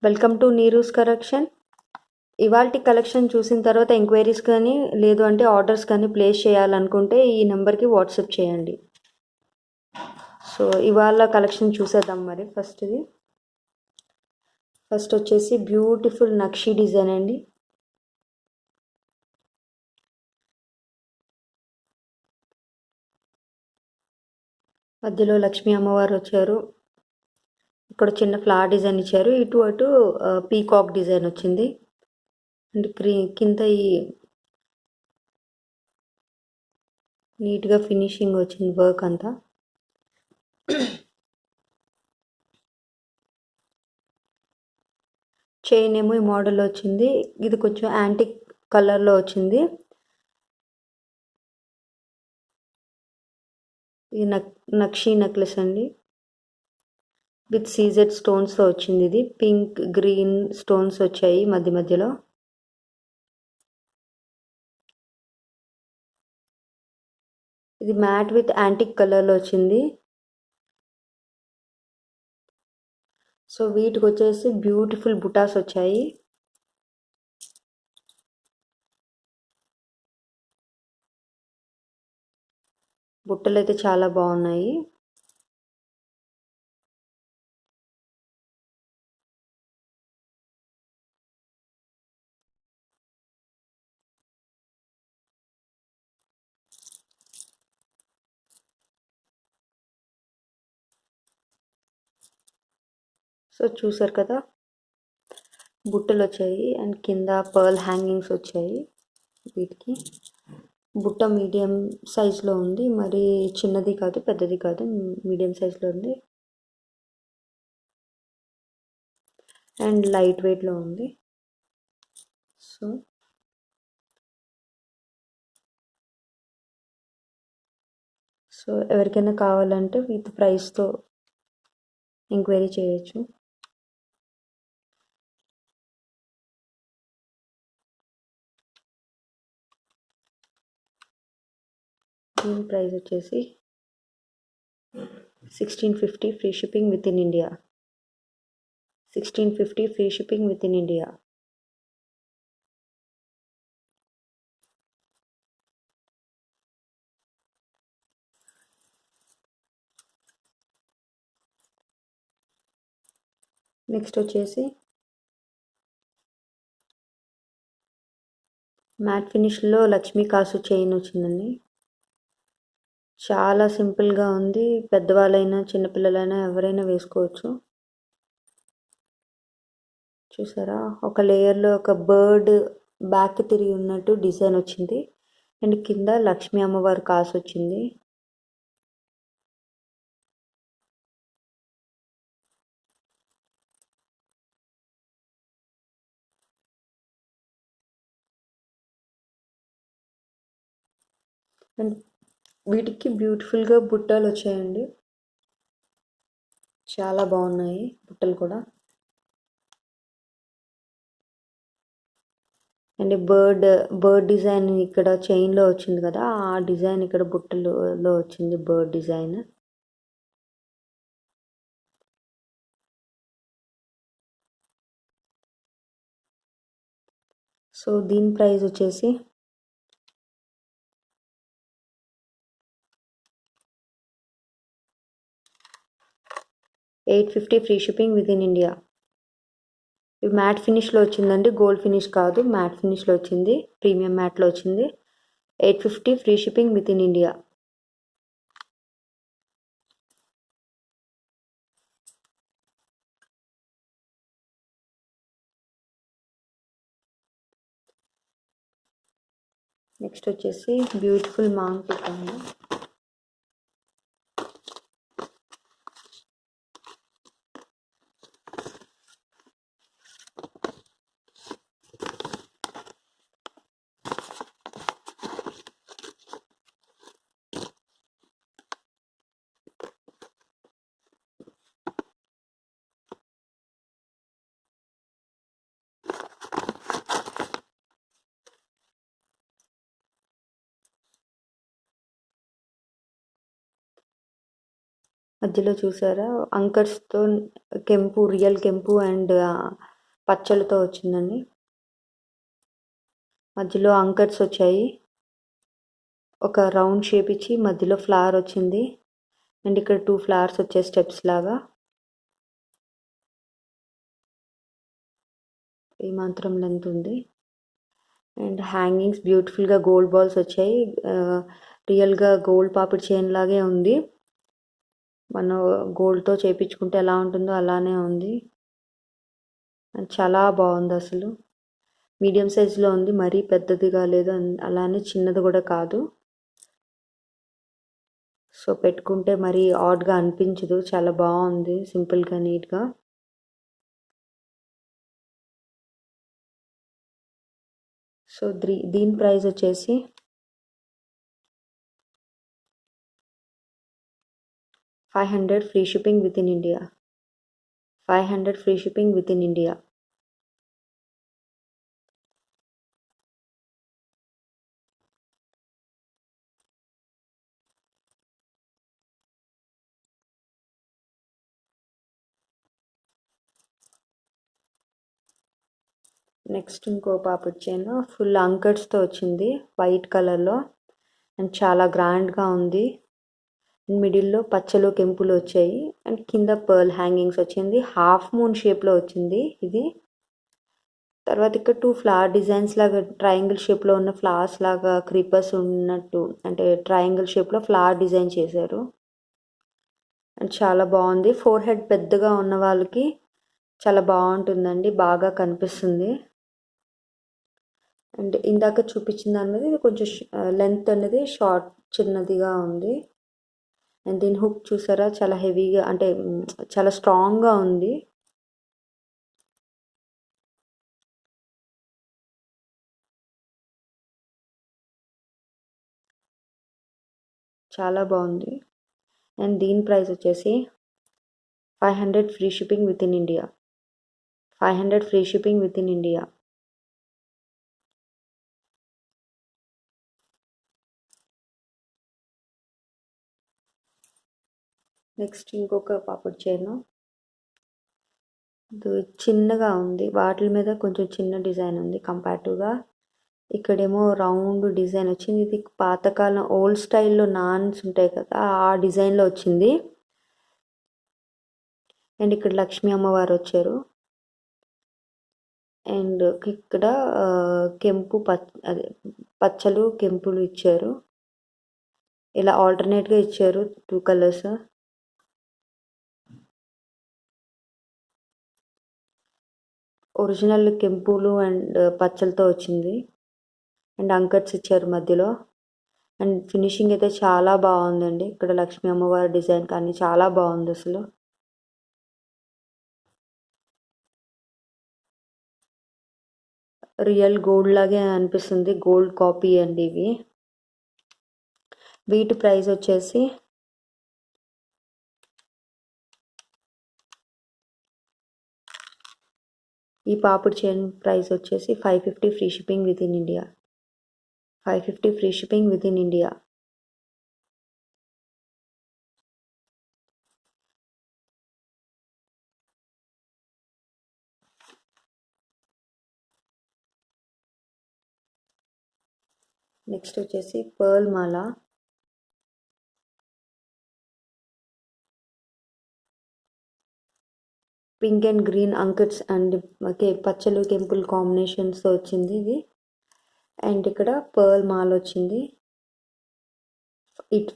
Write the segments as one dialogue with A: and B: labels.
A: Welcome to Neeru's collection. ఇవాల్టి collection చూసిన తర్వాత ఎంక్వైరీస్ కానీ లేదు అంటే ఆర్డర్స్ కానీ ప్లేస్ చేయాలనుకుంటే ఈ నెంబర్కి వాట్సాప్ చేయండి. సో ఇవాళ కలెక్షన్ చూసేద్దాం. మరి ఫస్ట్ వచ్చేసి బ్యూటిఫుల్ నక్షి డిజైన్ అండి. మధ్యలో లక్ష్మీ అమ్మవారు వచ్చారు. ఇక్కడ చిన్న ఫ్లవర్ డిజైన్ ఇచ్చారు. ఇటు అటు పీకాక్ డిజైన్ వచ్చింది. అండ్ కింద ఈ నీట్గా ఫినిషింగ్ వచ్చింది వర్క్ అంతా. చైన్ ఏమో ఈ మోడల్లో వచ్చింది. ఇది కొంచెం యాంటిక్ కలర్లో వచ్చింది. ఇది నక్షి నెక్లెస్ అండి విత్ సీజెడ్ స్టోన్స్తో వచ్చింది. ఇది పింక్ గ్రీన్ స్టోన్స్ వచ్చాయి మధ్యలో. ఇది మ్యాట్ విత్ యాంటిక్ కలర్లో వచ్చింది. సో వీటికి వచ్చేసి బ్యూటిఫుల్ బుటాస్ వచ్చాయి. బుట్టలు అయితే చాలా బాగున్నాయి. సో చూసారు కదా, బుట్టలు వచ్చాయి అండ్ కింద పర్ల్ హ్యాంగింగ్స్ వచ్చాయి. వీటికి బుట్ట మీడియం సైజులో ఉంది. మరి చిన్నది కాదు పెద్దది కాదు, మీడియం సైజులో ఉంది అండ్ లైట్ వెయిట్లో ఉంది. సో ఎవరికైనా కావాలంటే విత్ ప్రైస్తో ఎంక్వైరీ చేయొచ్చు. దీని ప్రైస్ వచ్చేసి 1650 free shipping within India. 1650 free shipping within India. Next వచ్చేసి మ్యాట్ ఫినిష్లో లక్ష్మీ కాసు చైన్ వచ్చిందండి. చాలా సింపుల్గా ఉంది. పెద్దవాళ్ళైనా చిన్నపిల్లలైనా ఎవరైనా వేసుకోవచ్చు. చూసారా, ఒక లేయర్లో ఒక బర్డ్ బ్యాక్ తిరిగి ఉన్నట్టు డిజైన్ వచ్చింది అండ్ కింద లక్ష్మీ అమ్మవారి కాసు వచ్చింది. అండ్ వీటికి బ్యూటిఫుల్గా బుట్టలు వచ్చాయండి. చాలా బాగున్నాయి బుట్టలు కూడా. అండ్ బర్డ్ డిజైన్ ఇక్కడ చైన్లో వచ్చింది కదా, ఆ డిజైన్ ఇక్కడ బుట్టలో వచ్చింది బర్డ్ డిజైన్. సో దీని ప్రైస్ వచ్చేసి 850 free shipping within India. ఇది మ్యాట్ ఫినిష్లో వచ్చిందండి, గోల్డ్ ఫినిష్ కాదు, మ్యాట్ ఫినిష్లో వచ్చింది, ప్రీమియం మ్యాట్లో వచ్చింది. 850 free shipping within India. Next వచ్చేసి బ్యూటిఫుల్ మాంగ్ టిక్ అండి. మధ్యలో చూసారా అంకర్స్తో కెంపు, రియల్ కెంపు అండ్ పచ్చలతో వచ్చిందండి. మధ్యలో అంకర్స్ వచ్చాయి. ఒక రౌండ్ షేప్ ఇచ్చి మధ్యలో ఫ్లవర్ వచ్చింది. అండ్ ఇక్కడ 2 ఫ్లవర్స్ వచ్చాయి స్టెప్స్ లాగా. ఈ మాత్రం లెంత్ ఉంది. అండ్ హ్యాంగింగ్స్ బ్యూటిఫుల్గా గోల్డ్ బాల్స్ వచ్చాయి. రియల్గా గోల్డ్ పాపిడి చైన్ లాగే ఉంది. మనం గోల్డ్తో చేయించుకుంటే ఎలా ఉంటుందో అలానే ఉంది. అండ్ చాలా బాగుంది అసలు. మీడియం సైజులో ఉంది, మరీ పెద్దదిగా లేదు, అలానే చిన్నది కూడా కాదు. సో పెట్టుకుంటే మరీ ఆడ్గా అనిపించదు, చాలా బాగుంది, సింపుల్గా నీట్గా. సో దీని ప్రైస్ వచ్చేసి 500 free shipping within India. 500 free shipping within India. Next ఇంకో పాపిడి చైన్ ఫుల్ అంకర్స్తో వచ్చింది వైట్ కలర్లో. అండ్ చాలా గ్రాండ్గా ఉంది. మిడిల్లో పచ్చలు కెంపులు వచ్చాయి. అండ్ కింద పర్ల్ హ్యాంగింగ్స్ వచ్చింది. హాఫ్ మూన్ షేప్లో వచ్చింది ఇది. తర్వాత ఇక్కడ 2 ఫ్లవర్ డిజైన్స్ లాగా ట్రయాంగిల్ షేప్లో ఉన్న ఫ్లవర్స్ లాగా క్రీపర్స్ ఉన్నట్టు, అంటే ట్రయాంగిల్ షేప్లో ఫ్లవర్ డిజైన్ చేశారు. అండ్ చాలా బాగుంది. ఫోర్ హెడ్ పెద్దగా ఉన్న వాళ్ళకి చాలా బాగుంటుందండి, బాగా కనిపిస్తుంది. అండ్ ఇందాక చూపించిన దాని మీద ఇది కొంచెం లెంత్ అనేది షార్ట్ చిన్నదిగా ఉంది. అండ్ దీని హుక్ చూసారా, చాలా హెవీగా, అంటే చాలా స్ట్రాంగ్గా ఉంది. చాలా బాగుంది. అండ్ దీని ప్రైస్ వచ్చేసి 500 free shipping within India. 500 free shipping within India. Next ఇంకొక పాపిడి చైన్. చిన్నగా ఉంది, వాటి మీద కొంచెం చిన్న డిజైన్ ఉంది కంపారిటివ్గా. ఇక్కడేమో రౌండ్ డిజైన్ వచ్చింది. ఇది పాతకాలం ఓల్డ్ స్టైల్లో నాన్స్ ఉంటాయి కదా, ఆ డిజైన్లో వచ్చింది. అండ్ ఇక్కడ లక్ష్మీ అమ్మవారు వచ్చారు. అండ్ ఇక్కడ కెంపు అదే పచ్చలు కెంపులు ఇచ్చారు. ఇలా ఆల్టర్నేట్గా ఇచ్చారు 2 కలర్స్. ఒరిజినల్ కెంపులు అండ్ పచ్చలతో వచ్చింది. అండ్ అంకట్స్ ఇచ్చారు మధ్యలో. అండ్ ఫినిషింగ్ అయితే చాలా బాగుందండి. ఇక్కడ లక్ష్మీ అమ్మవారి డిజైన్ కానీ చాలా బాగుంది అసలు. రియల్ గోల్డ్ లాగే అనిపిస్తుంది, గోల్డ్ కాపీ అండి ఇవి. వీటి ప్రైస్ వచ్చేసి ఈ పాపిడి చైన్ ప్రైస్ వచ్చేసి 550 free shipping within India. 550 free shipping within India. Next వచ్చేసి పర్ల్ మాల. పింక్ అండ్ గ్రీన్ అంకట్స్ అండ్ పచ్చలు కెంపుల్ కాంబినేషన్స్తో వచ్చింది ఇది. అండ్ ఇక్కడ పర్ల్ మాల వచ్చింది. ఇట్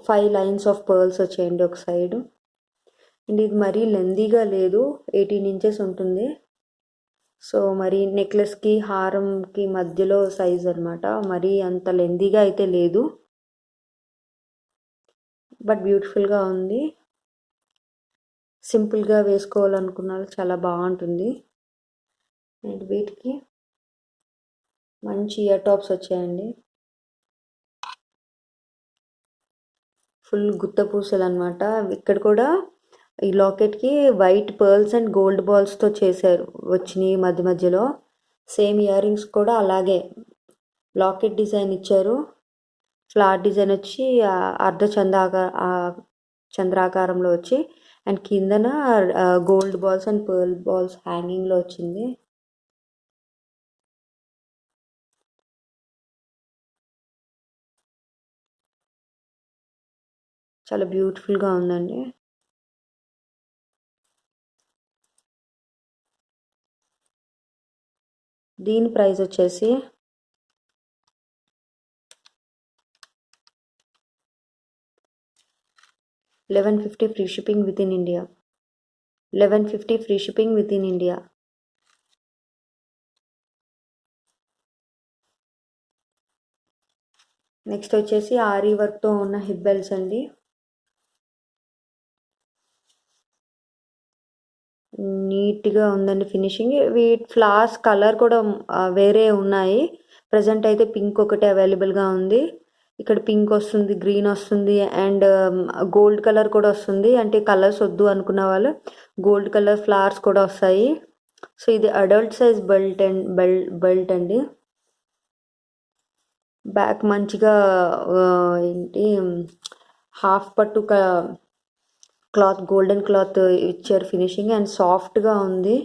A: 5 లైన్స్ ఆఫ్ పర్ల్స్ వచ్చాయండి ఒక సైడు. అండ్ ఇది మరీ లెందీగా లేదు, 18 ఇంచెస్ ఉంటుంది. సో మరి నెక్లెస్కి హారంకి మధ్యలో సైజ్ అనమాట, మరీ అంత లెందీగా అయితే లేదు, బట్ బ్యూటిఫుల్గా ఉంది. సింపుల్గా వేసుకోవాలనుకున్నారు చాలా బాగుంటుంది. అండ్ వీటికి మంచి ఇయర్ టాప్స్ వచ్చాయండి. ఫుల్ గుత్త పూసలు అనమాట. ఇక్కడ కూడా ఈ లాకెట్కి వైట్ పర్ల్స్ అండ్ గోల్డ్ బాల్స్తో చేశారు, వచ్చినాయి మధ్య మధ్యలో. సేమ్ ఇయర్ రింగ్స్ కూడా అలాగే లాకెట్ డిజైన్ ఇచ్చారు. ఫ్లవర్ డిజైన్ వచ్చి అర్ధ చంద్రాకారంలో వచ్చి, అండ్ కిందన gold balls and pearl balls హ్యాంగింగ్లో వచ్చింది. చాలా బ్యూటిఫుల్గా ఉందండి. దీని ప్రైస్ వచ్చేసి 1150 free shipping within India. 1150 free shipping within India. Next వచ్చేసి ఆరీ వర్క్తో ఉన్న హిప్ బెల్ట్స్ అండి. నీట్గా ఉందండి ఫినిషింగ్. వీటి ఫ్లవర్స్ కలర్ కూడా వేరే ఉన్నాయి. ప్రజెంట్ అయితే పింక్ ఒకటే అవైలబుల్గా ఉంది. ఇక్కడ పింక్ వస్తుంది, గ్రీన్ వస్తుంది అండ్ గోల్డ్ కలర్ కూడా వస్తుంది. అంటే కలర్స్ వద్దు అనుకున్న వాళ్ళు గోల్డ్ కలర్ ఫ్లవర్స్ కూడా వస్తాయి. సో ఇది అడల్ట్ సైజ్ బెల్ట్ అండి. బ్యాక్ మంచిగా ఏంటి హాఫ్ పట్టు క్లాత్, గోల్డెన్ క్లాత్ ఇచ్చారు ఫినిషింగ్ అండ్ సాఫ్ట్గా ఉంది.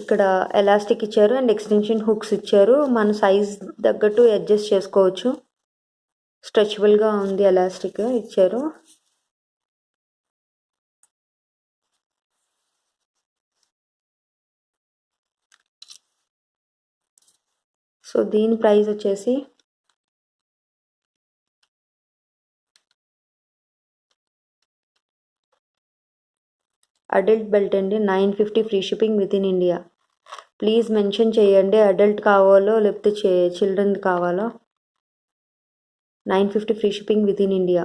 A: ఇక్కడ ఎలాస్టిక్ ఇచ్చారు అండ్ ఎక్స్టెన్షన్ హుక్స్ ఇచ్చారు. మన సైజ్ తగ్గట్టు అడ్జస్ట్ చేసుకోవచ్చు. స్ట్రెచబుల్గా ఉంది, ఎలాస్టిక్ ఇచ్చారు. సో దీని ప్రైస్ వచ్చేసి అడల్ట్ బెల్ట్ అండి. 950 free shipping within India. Please mention చేయండి అడల్ట్ కావాలో లేకపోతే చిల్డ్రన్ కావాలో. 950 free shipping within India.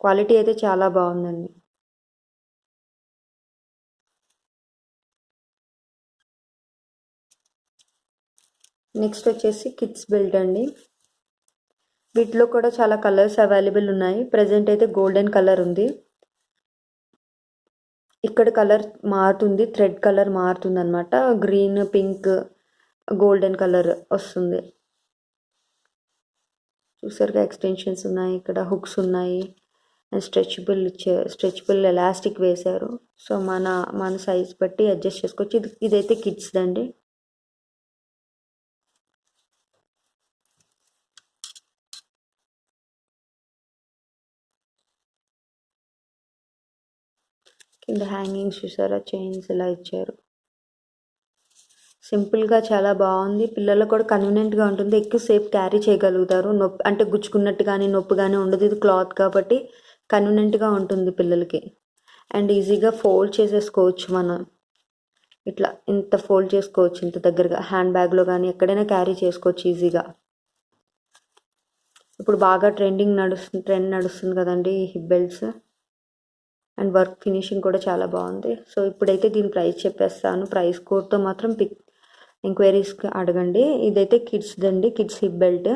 A: Quality అయితే చాలా బాగుందండి. నెక్స్ట్ వచ్చేసి కిడ్స్ బెల్ట్ అండి. వీటిలో కూడా చాలా కలర్స్ అవైలబుల్ ఉన్నాయి. ప్రజెంట్ అయితే గోల్డెన్ కలర్ ఉంది. ఇక్కడ కలర్ మారుతుంది, థ్రెడ్ కలర్ మారుతుంది అనమాట. గ్రీన్, పింక్, గోల్డెన్ కలర్ వస్తుంది. చూసారుగా ఎక్స్టెన్షన్స్ ఉన్నాయి, ఇక్కడ హుక్స్ ఉన్నాయి అండ్ స్ట్రెచబుల్ ఎలాస్టిక్ వేశారు. సో మన సైజ్ బట్టి అడ్జస్ట్ చేసుకోవచ్చు. ఇదైతే కిడ్స్ దండి. కింద హ్యాంగింగ్స్ చూసారా, చైన్స్ ఇలా ఇచ్చారు. సింపుల్గా చాలా బాగుంది. పిల్లలకు కూడా కన్వీనియంట్గా ఉంటుంది. ఎక్కువసేపు క్యారీ చేయగలుగుతారు. నొప్పి అంటే గుచ్చుకున్నట్టు కానీ నొప్పి కానీ ఉండదు. ఇది క్లాత్ కాబట్టి కన్వీనియంట్గా ఉంటుంది పిల్లలకి. అండ్ ఈజీగా ఫోల్డ్ చేసేసుకోవచ్చు. మనం ఇట్లా ఇంత ఫోల్డ్ చేసుకోవచ్చు, ఇంత దగ్గరగా హ్యాండ్ బ్యాగ్లో కానీ ఎక్కడైనా క్యారీ చేసుకోవచ్చు ఈజీగా. ఇప్పుడు బాగా ట్రెండ్ నడుస్తుంది కదండి ఈ hip belts. And work finishing కూడా చాలా బాగుంది. సో ఇప్పుడైతే దీని ప్రైస్ చెప్పేస్తాను. ప్రైస్ కోడ్తో మాత్రం ఎంక్వైరీస్కి అడగండి. ఇదైతే కిడ్స్ దండి, kids hip belt.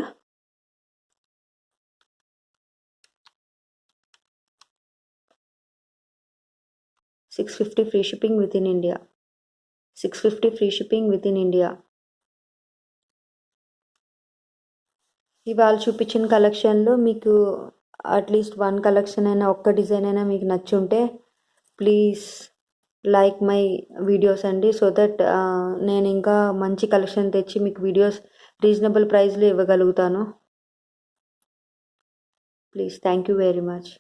A: $650 free shipping within India. 650 free shipping within India. ఇవాళ చూపించిన కలెక్షన్లో మీకు అట్లీస్ట్ వన్ కలెక్షన్ అయినా, ఒక్క డిజైన్ అయినా మీకు నచ్చుంటే ప్లీజ్ లైక్ మై వీడియోస్ అండి. సో దట్ నేను ఇంకా మంచి కలెక్షన్ తెచ్చి మీకు వీడియోస్ రీజనబుల్ ప్రైస్లో ఇవ్వగలుగుతాను. Please, thank you very much.